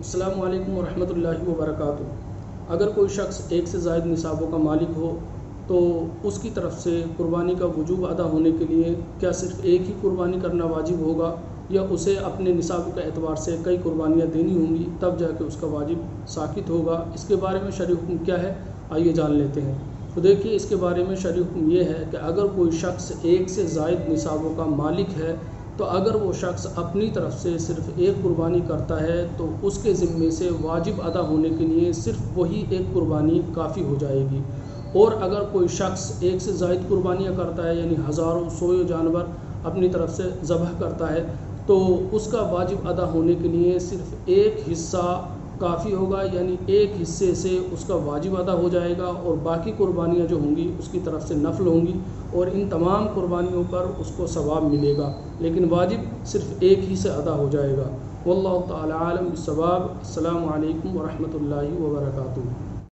السلام علیکم ورحمۃ اللہ وبرکاتہ۔ اگر کوئی شخص ایک سے زائد نصابوں کا مالک ہو تو اس کی طرف سے قربانی کا وجوب ادا ہونے کے لیے کیا صرف ایک ہی قربانی کرنا واجب ہوگا یا اسے اپنے نصاب کے اعتبار سے کئی قربانیاں دینی ہوں گی تب جا کے اس کا واجب ساقط ہوگا؟ اس کے بارے میں شرعی حکم کیا ہے، آئیے جان لیتے ہیں۔ تو دیکھیے، اس کے بارے میں شرعی حکم یہ ہے کہ اگر کوئی شخص ایک سے زائد نصابوں کا مالک ہے تو اگر وہ شخص اپنی طرف سے صرف ایک قربانی کرتا ہے تو اس کے ذمے سے واجب ادا ہونے کے لیے صرف وہی ایک قربانی کافی ہو جائے گی، اور اگر کوئی شخص ایک سے زائد قربانیاں کرتا ہے یعنی ہزاروں سوئے جانور اپنی طرف سے ذبح کرتا ہے تو اس کا واجب ادا ہونے کے لیے صرف ایک حصہ کافی ہوگا، یعنی ایک حصے سے اس کا واجب ادا ہو جائے گا اور باقی قربانیاں جو ہوں گی اس کی طرف سے نفل ہوں گی اور ان تمام قربانیوں پر اس کو ثواب ملے گا، لیکن واجب صرف ایک ہی سے ادا ہو جائے گا۔ واللہ تعالی عالم بالصواب۔ السلام علیکم ورحمۃ اللہ وبرکاتہ۔